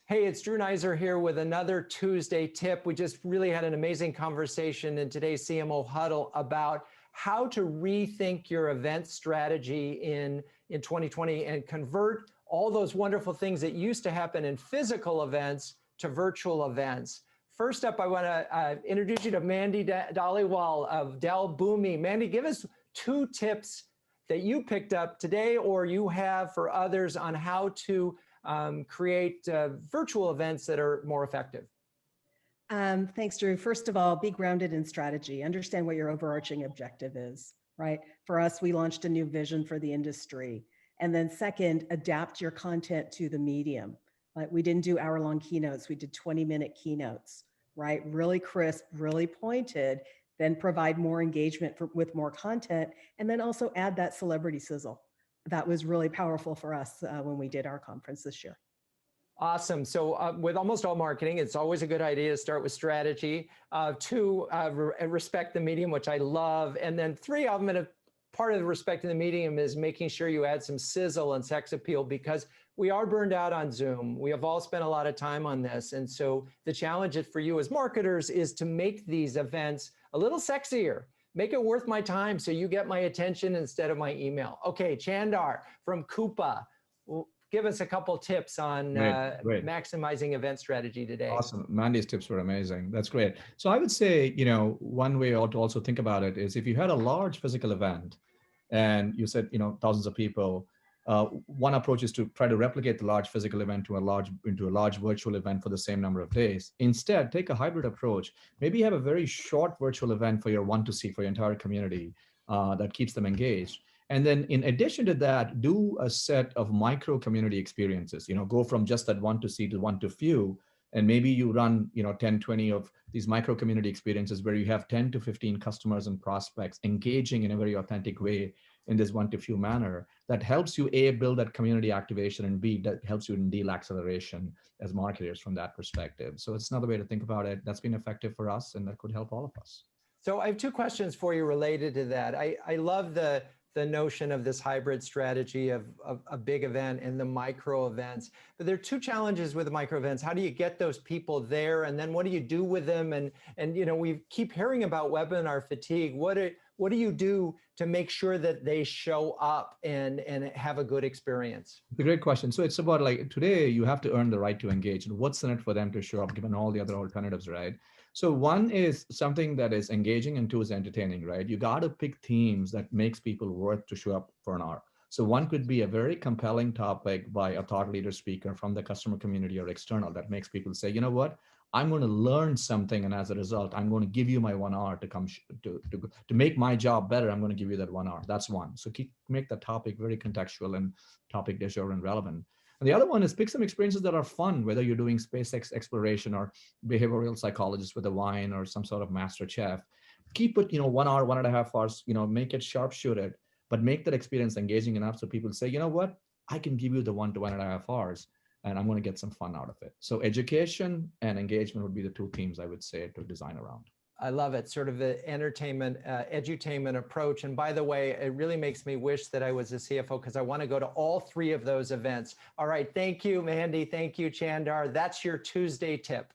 Hey, it's Drew Neiser here with another Tuesday tip. We just really had an amazing conversation in today's CMO huddle about how to rethink your event strategy in 2020 and convert all those wonderful things that used to happen in physical events to virtual events. First up, I want to introduce you to Mandy Dhaliwal of Dell Boomi. Mandy, give us 2 tips that you picked up today or you have for others on how to create virtual events that are more effective. Thanks, Drew. First of all, be grounded in strategy. Understand what your overarching objective is, right? For us, we launched a new vision for the industry. And then second, adapt your content to the medium. Like we didn't do hour-long keynotes. We did 20-minute keynotes, right? Really crisp, really pointed, then provide more engagement with more content, and then also add that celebrity sizzle. That was really powerful for us when we did our conference this year. Awesome. So with almost all marketing, it's always a good idea to start with strategy. 2, respect the medium, which I love. And then 3, part of the respecting the medium is making sure you add some sizzle and sex appeal because we are burned out on Zoom. We have all spent a lot of time on this. And so the challenge for you as marketers is to make these events a little sexier. Make it worth my time so you get my attention instead of my email. Okay, Chandar from Coupa, give us a couple tips on maximizing event strategy today. Awesome. Mandy's tips were amazing. That's great. So I would say, one way to also think about it is if you had a large physical event and you said, thousands of people, one approach is to try to replicate the large physical event into a large virtual event for the same number of days. Instead, take a hybrid approach. Maybe you have a very short virtual event for your one-to-see for your entire community that keeps them engaged. And then in addition to that, do a set of micro community experiences, go from just that one-to-see to one-to-few. And maybe you run, 10, 20 of these micro community experiences where you have 10 to 15 customers and prospects engaging in a very authentic way in this one-to-few manner that helps you, A, build that community activation, and B, that helps you in deal acceleration as marketers from that perspective. So it's another way to think about it. That's been effective for us and that could help all of us. So I have 2 questions for you related to that. I love the notion of this hybrid strategy of a big event and the micro events. But there are 2 challenges with the micro events. How do you get those people there? And then what do you do with them? And we keep hearing about webinar fatigue. What do you do to make sure that they show up and have a good experience? It's a great question. So it's about today you have to earn the right to engage. And what's in it for them to show up given all the other alternatives, right? So 1 is something that is engaging and 2 is entertaining, right? You got to pick themes that makes people worth to show up for an hour. So 1 could be a very compelling topic by a thought leader speaker from the customer community or external that makes people say, you know what, I'm going to learn something. And as a result, I'm going to give you my 1 hour to come to make my job better. I'm going to give you that 1 hour. That's 1. So make the topic very contextual and topic du jour and relevant. And the other one is pick some experiences that are fun, whether you're doing space exploration or behavioral psychologist with a wine or some sort of master chef. Keep it, 1 hour, 1.5 hours, make it sharpshooted, but make that experience engaging enough so people say, you know what, I can give you the 1 to 1.5 hours and I'm going to get some fun out of it. So education and engagement would be the 2 themes I would say to design around. I love it, sort of the entertainment, edutainment approach. And by the way, it really makes me wish that I was a CFO because I want to go to all 3 of those events. All right, thank you, Mandy. Thank you, Chandar. That's your Tuesday tip.